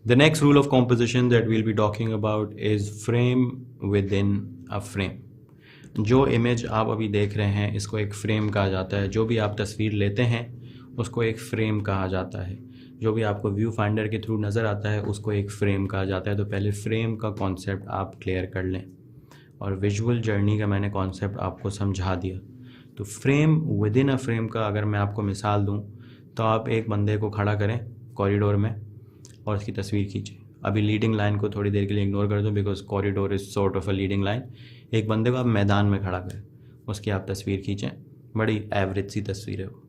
The next rule of composition that we'll be talking about is frame within a frame. जो image आप अभी देख रहे हैं इसको एक फ्रेम कहा जाता है। जो भी आप तस्वीर लेते हैं उसको एक फ्रेम कहा जाता है। जो भी आपको व्यू फाइंडर के थ्रू नज़र आता है उसको एक फ्रेम कहा जाता है। तो पहले फ्रेम का कॉन्सेप्ट आप क्लियर कर लें और विजुअल जर्नी का मैंने कॉन्सेप्ट आपको समझा दिया। तो फ्रेम विदिन अ फ्रेम का अगर मैं आपको मिसाल दूं तो आप एक बंदे को खड़ा करें कॉरिडोर में और उसकी तस्वीर खींचें। अभी लीडिंग लाइन को थोड़ी देर के लिए इग्नोर कर दूं because corridor is sort of a leading line. एक बंदे को आप मैदान में खड़ा करें, उसकी आप तस्वीर खींचें, बड़ी एवरेज सी तस्वीर है वो।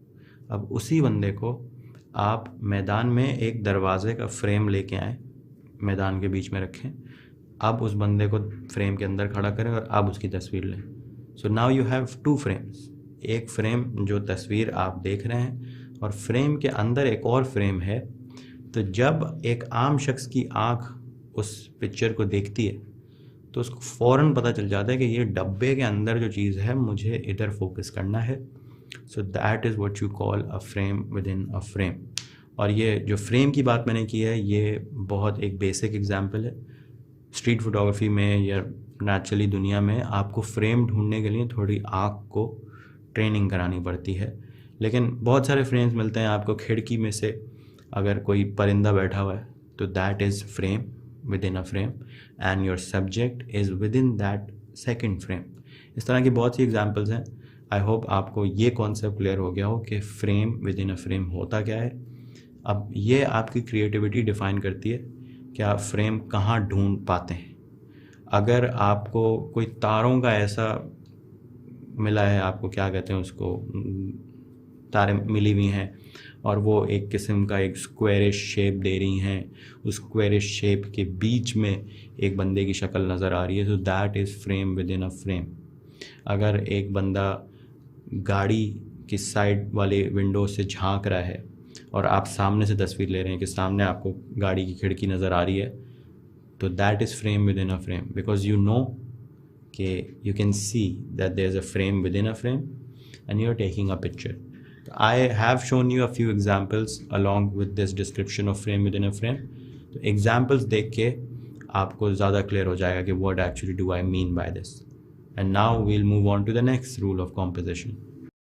अब उसी बंदे को आप मैदान में एक दरवाजे का फ्रेम लेके आएँ, मैदान के बीच में रखें। अब उस बंदे को फ्रेम के अंदर खड़ा करें और अब उसकी तस्वीर लें। So now you have two frames. एक फ्रेम जो तस्वीर आप देख रहे हैं और फ्रेम के अंदर एक और फ्रेम है। तो जब एक आम शख्स की आँख उस पिक्चर को देखती है तो उसको फ़ौरन पता चल जाता है कि ये डब्बे के अंदर जो चीज़ है मुझे इधर फोकस करना है। So that is what you call a frame within a frame. और ये जो फ्रेम की बात मैंने की है ये बहुत एक बेसिक एग्जांपल है। स्ट्रीट फोटोग्राफी में या नेचुरली दुनिया में आपको फ्रेम ढूंढने के लिए थोड़ी आँख को ट्रेनिंग करानी पड़ती है, लेकिन बहुत सारे फ्रेम्स मिलते हैं आपको। खिड़की में से अगर कोई परिंदा बैठा हुआ है तो that is frame within a frame and your subject is with in that second frame. इस तरह की बहुत सी एग्जांपल्स हैं। आई होप आपको ये कॉन्सेप्ट क्लियर हो गया हो कि frame within a frame होता क्या है। अब ये आपकी क्रिएटिविटी डिफ़ाइन करती है कि आप फ्रेम कहाँ ढूंढ पाते हैं। अगर आपको कोई तारों का ऐसा मिला है, आपको क्या कहते हैं उसको, तारें मिली हुई हैं और वो एक किस्म का एक स्क्वायरिश शेप दे रही हैं, उस स्क्वायरिश शेप के बीच में एक बंदे की शक्ल नज़र आ रही है। तो that is frame within a frame. अगर एक बंदा गाड़ी की साइड वाले विंडो से झांक रहा है और आप सामने से तस्वीर ले रहे हैं कि सामने आपको गाड़ी की खिड़की नज़र आ रही है, तो that is frame within a frame because you know कि you can see that there is a frame within a frame and you are taking a picture. I have shown you a few examples along with this description of frame within a frame. तो examples देख के आपको ज़्यादा clear हो जाएगा कि what actually do I mean by this. And now we'll move on to the next rule of composition.